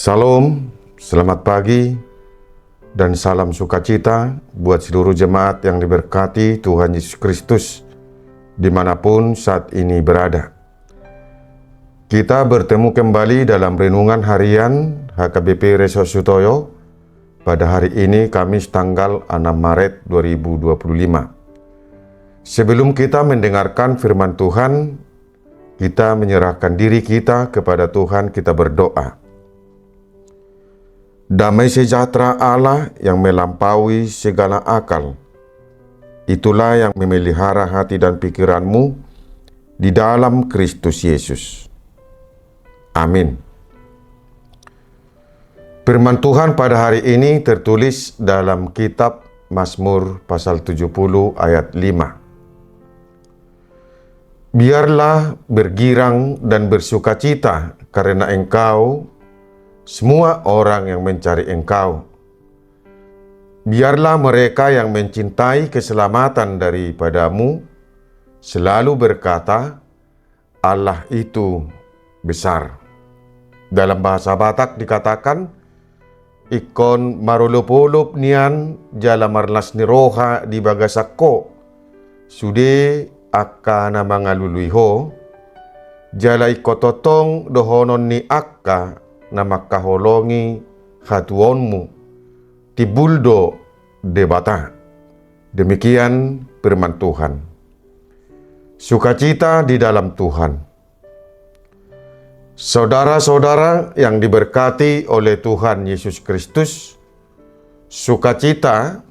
Salam, selamat pagi, dan salam sukacita buat seluruh jemaat yang diberkati Tuhan Yesus Kristus dimanapun saat ini berada. Kita bertemu kembali dalam renungan harian HKBP Reso Sutoyo pada hari ini Kamis tanggal 6 Maret 2025. Sebelum kita mendengarkan firman Tuhan, kita menyerahkan diri kita kepada Tuhan, kita berdoa. Damai sejahtera Allah yang melampaui segala akal, itulah yang memelihara hati dan pikiranmu di dalam Kristus Yesus. Amin. Firman Tuhan pada hari ini tertulis dalam kitab Mazmur pasal 70 ayat 5. Biarlah bergirang dan bersukacita karena Engkau, semua orang yang mencari Engkau. Biarlah mereka yang mencintai keselamatan daripadamu selalu berkata, Allah itu besar. Dalam bahasa Batak dikatakan, ikon marulupulup nian jala marlas niroha di bagasako, sude akka na mga luluiho, jala ikototong dohonon ni akka na makaholongi hatuonmu, tibuldo debata. Demikian firman Tuhan. Sukacita di dalam Tuhan. Saudara-saudara yang diberkati oleh Tuhan Yesus Kristus, sukacita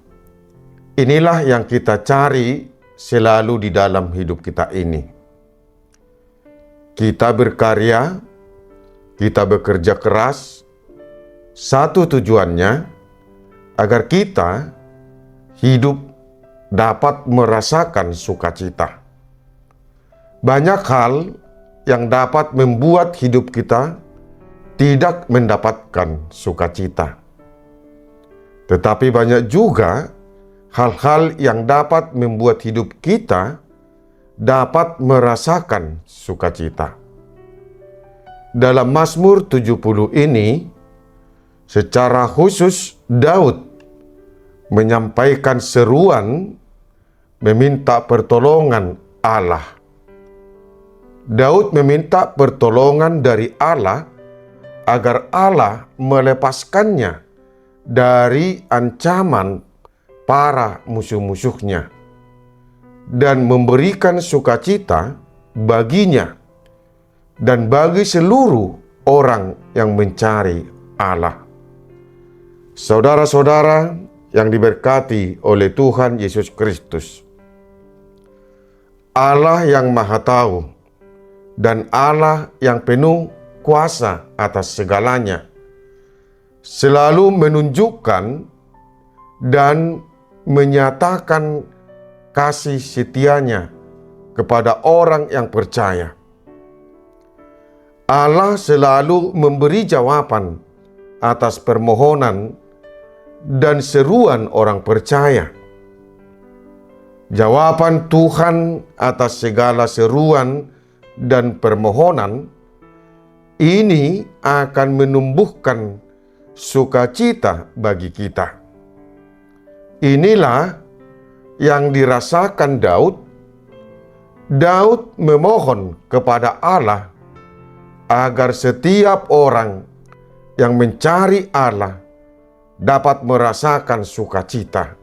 inilah yang kita cari selalu di dalam hidup kita ini. Kita berkarya, kita bekerja keras, satu tujuannya agar kita hidup dapat merasakan sukacita. Banyak hal yang dapat membuat hidup kita tidak mendapatkan sukacita. Tetapi banyak juga hal-hal yang dapat membuat hidup kita dapat merasakan sukacita. Dalam Mazmur 70 ini, secara khusus Daud menyampaikan seruan meminta pertolongan Allah. Daud meminta pertolongan dari Allah agar Allah melepaskannya dari ancaman para musuh-musuhnya dan memberikan sukacita baginya dan bagi seluruh orang yang mencari Allah. Saudara-saudara yang diberkati oleh Tuhan Yesus Kristus, Allah yang Maha Tahu dan Allah yang penuh kuasa atas segalanya selalu menunjukkan dan menyatakan kasih setianya kepada orang yang percaya. Allah selalu memberi jawaban atas permohonan dan seruan orang percaya. Jawaban Tuhan atas segala seruan dan permohonan ini akan menumbuhkan sukacita bagi kita. Inilah yang dirasakan Daud. Daud memohon kepada Allah agar setiap orang yang mencari Allah dapat merasakan sukacita.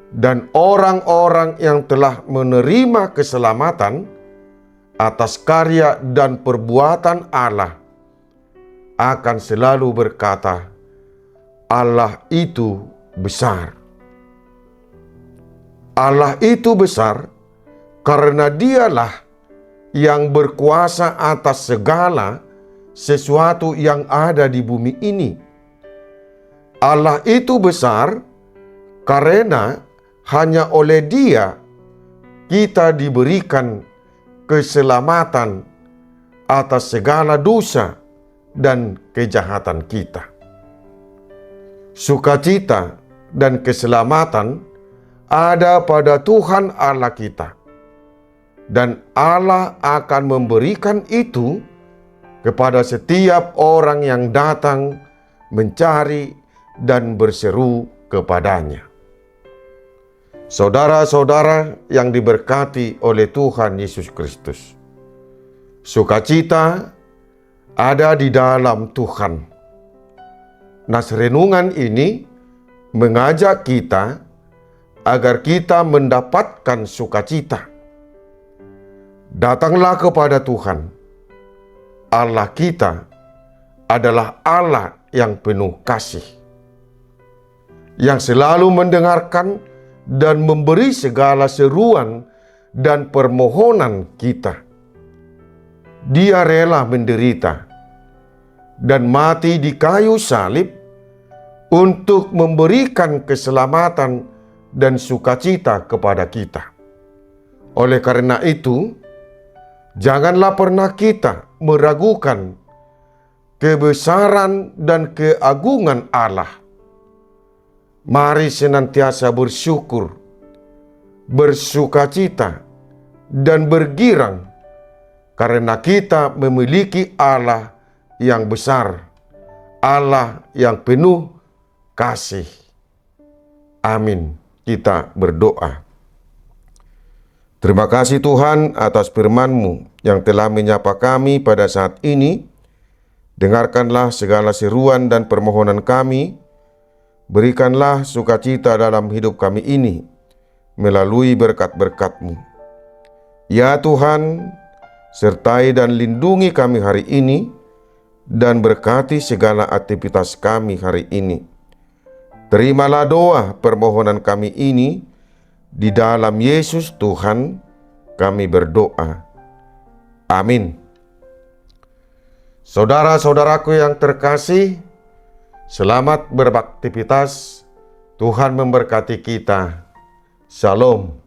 Dan orang-orang yang telah menerima keselamatan atas karya dan perbuatan Allah akan selalu berkata, Allah itu besar. Allah itu besar karena Dialah yang berkuasa atas segala sesuatu yang ada di bumi ini. Allah itu besar karena hanya oleh Dia kita diberikan keselamatan atas segala dosa dan kejahatan kita. Sukacita dan keselamatan ada pada Tuhan Allah kita, dan Allah akan memberikan itu kepada setiap orang yang datang mencari dan berseru kepadanya. Saudara-saudara yang diberkati oleh Tuhan Yesus Kristus, sukacita ada di dalam Tuhan. Nas renungan ini mengajak kita agar kita mendapatkan sukacita. Datanglah kepada Tuhan. Allah kita adalah Allah yang penuh kasih, yang selalu mendengarkan dan memberi segala seruan dan permohonan kita. Dia rela menderita dan mati di kayu salib untuk memberikan keselamatan dan sukacita kepada kita. Oleh karena itu, janganlah pernah kita meragukan kebesaran dan keagungan Allah. Mari senantiasa bersyukur, bersukacita, dan bergirang karena kita memiliki Allah yang besar, Allah yang penuh kasih. Amin. Kita berdoa. Terima kasih Tuhan atas firman-Mu yang telah menyapa kami pada saat ini. Dengarkanlah segala seruan dan permohonan kami. Berikanlah sukacita dalam hidup kami ini melalui berkat-berkat-Mu. Ya Tuhan, sertai dan lindungi kami hari ini dan berkati segala aktivitas kami hari ini. Terimalah doa permohonan kami ini, di dalam Yesus Tuhan kami berdoa. Amin. Saudara-saudaraku yang terkasih, selamat beraktivitas. Tuhan memberkati kita. Shalom.